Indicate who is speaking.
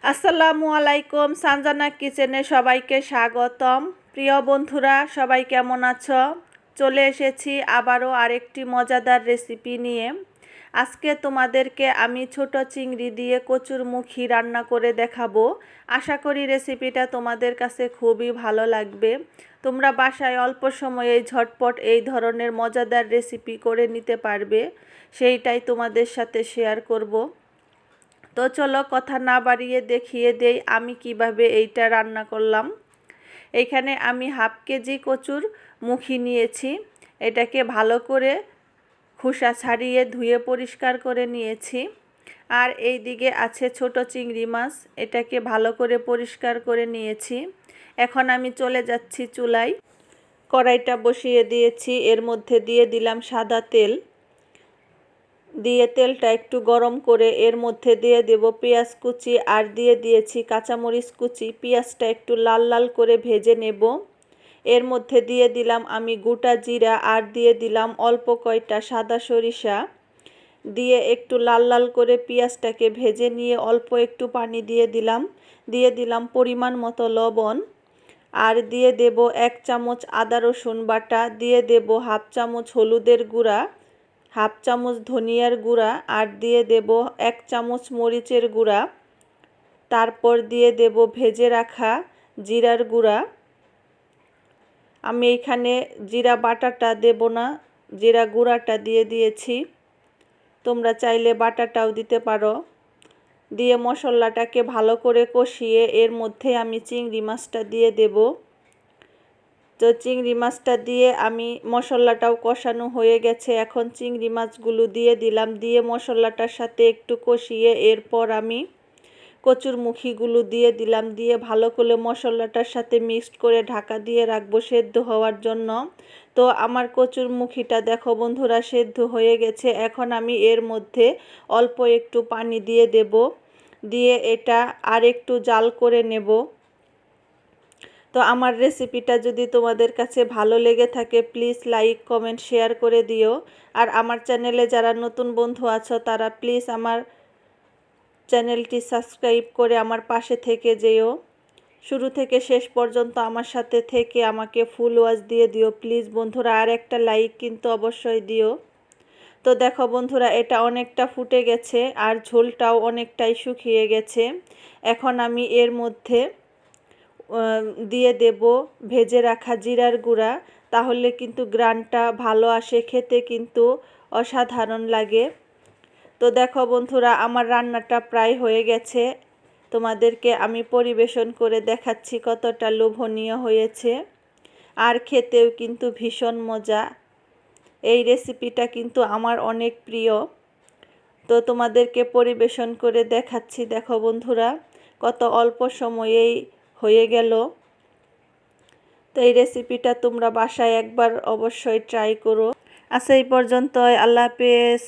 Speaker 1: আসসালামু আলাইকুম, সানজানা কিচেনে সবাইকে স্বাগতম। প্রিয় বন্ধুরা, সবাই কেমন আছো? চলে এসেছি আবারও আরেকটি মজাদার রেসিপি নিয়ে। আজকে তোমাদেরকে আমি ছোট চিংড়ি দিয়ে কচুরমুখী রান্না করে দেখাবো। আশা করি রেসিপিটা তোমাদের কাছে খুবই ভালো লাগবে। তোমরা বাসায় অল্প সময়ে ঝটপট এই ধরনের মজাদার রেসিপি করে নিতে পারবে, সেইটাই তোমাদের সাথে শেয়ার করব। তো চলো কথা না বাড়িয়ে দেখিয়ে দেই আমি কিভাবে এইটা রান্না করলাম। এইখানে আমি হাফ কেজি কচুর মুখি নিয়েছি। এটাকে ভালো করে খোসা ছাড়িয়ে ধুয়ে পরিষ্কার করে নিয়েছি। আর এই দিকে আছে ছোট চিংড়ি মাছ, এটাকে ভালো করে পরিষ্কার করে নিয়েছি। এখন আমি চলে যাচ্ছি চুলায়। কড়াইটা বসিয়ে দিয়েছি, এর মধ্যে দিয়ে দিলাম সাদা তেল। দিয়ে তেলটা একটু গরম করে এর মধ্যে দিয়ে দেব পেঁয়াজ কুচি আর দিয়ে দিয়েছি কাঁচামরিচ কুচি। পেঁয়াজটা একটু লাল লাল করে ভেজে নেব। এর মধ্যে দিয়ে দিলাম আমি গোটা জিরা আর দিয়ে দিলাম অল্প কয়টা সাদা সরিষা। দিয়ে একটু লাল লাল করে পেঁয়াজটাকে ভেজে নিয়ে অল্প একটু পানি দিয়ে দিলাম পরিমাণ মতো লবণ। আর দিয়ে দেব 1 চামচ আদা রসুন বাটা, দিয়ে দেব হাফ চামচ হলুদের গুঁড়া, হাফ চামচ ধনিয়ার গুঁড়া আর দিয়ে দেব 1 চামচ মরিচের গুঁড়া। তারপর দিয়ে দেব ভেজে রাখা জিরার গুঁড়া। আমি এখানে জিরা বাটাটা দেব না, জিরা গুঁড়াটা দিয়ে দিয়েছি। তোমরা চাইলে বাটাটাও দিতে পারো। দিয়ে মশলাটাকে ভালো করে কষিয়ে এর মধ্যে আমি চিংড়ি মাছটা দিয়ে দেব। তো চিংড়ি মাছটা দিয়ে আমি মশলাটাও কষানো হয়ে গেছে। এখন চিংড়ি মাছগুলো দিয়ে দিলাম, দিয়ে মশলাটার সাথে একটু কষিয়ে এরপর আমি কচুরমুখীগুলো দিয়ে দিলাম। দিয়ে ভালো করে মশলাটার সাথে মিক্সড করে ঢাকা দিয়ে রাখবো সেদ্ধ হওয়ার জন্য। তো আমার কচুরমুখীটা দেখো বন্ধুরা সেদ্ধ হয়ে গেছে। এখন আমি এর মধ্যে অল্প একটু পানি দিয়ে দেব, দিয়ে এটা আর একটু জাল করে নেব। তো আমার রেসিপিটা যদি তোমাদের কাছে ভালো লেগে থাকে প্লিজ লাইক কমেন্ট শেয়ার করে দিও। আর আমার চ্যানেলে যারা নতুন বন্ধু আছো তারা প্লিজ আমার চ্যানেলটি সাবস্ক্রাইব করে আমার পাশে থেকে যেও। শুরু থেকে শেষ পর্যন্ত আমার সাথে থেকে আমাকে ফুল ওয়াচ দিয়ে দিও প্লিজ বন্ধুরা। আর একটা লাইক কিন্তু অবশ্যই দিও। তো দেখো বন্ধুরা এটা অনেকটা ফুটে গেছে আর ঝোলটাও অনেকটাই শুকিয়ে গেছে। এখন আমি এর মধ্যে দিয়ে দেব ভেজে রাখা জিরার গুঁড়া, তাহলে কিন্তু গ্রানটা ভালো আসে, খেতে কিন্তু অসাধারণ লাগে। তো দেখো বন্ধুরা আমার রান্নাটা প্রায় হয়ে গেছে। তোমাদেরকে আমি পরিবেশন করে দেখাচ্ছি কতটা লোভনীয় হয়েছে, আর খেতেও কিন্তু ভীষণ মজা। এই রেসিপিটা কিন্তু আমার অনেক প্রিয়। তো তোমাদেরকে পরিবেশন করে দেখাচ্ছি। দেখো বন্ধুরা কত অল্প সময়েই হয়ে গেল। তো এই রেসিপিটা তোমরা বাসায় একবার অবশ্যই ট্রাই করো। আচ্ছা এই পর্যন্তই, আল্লাহ হাফেজ।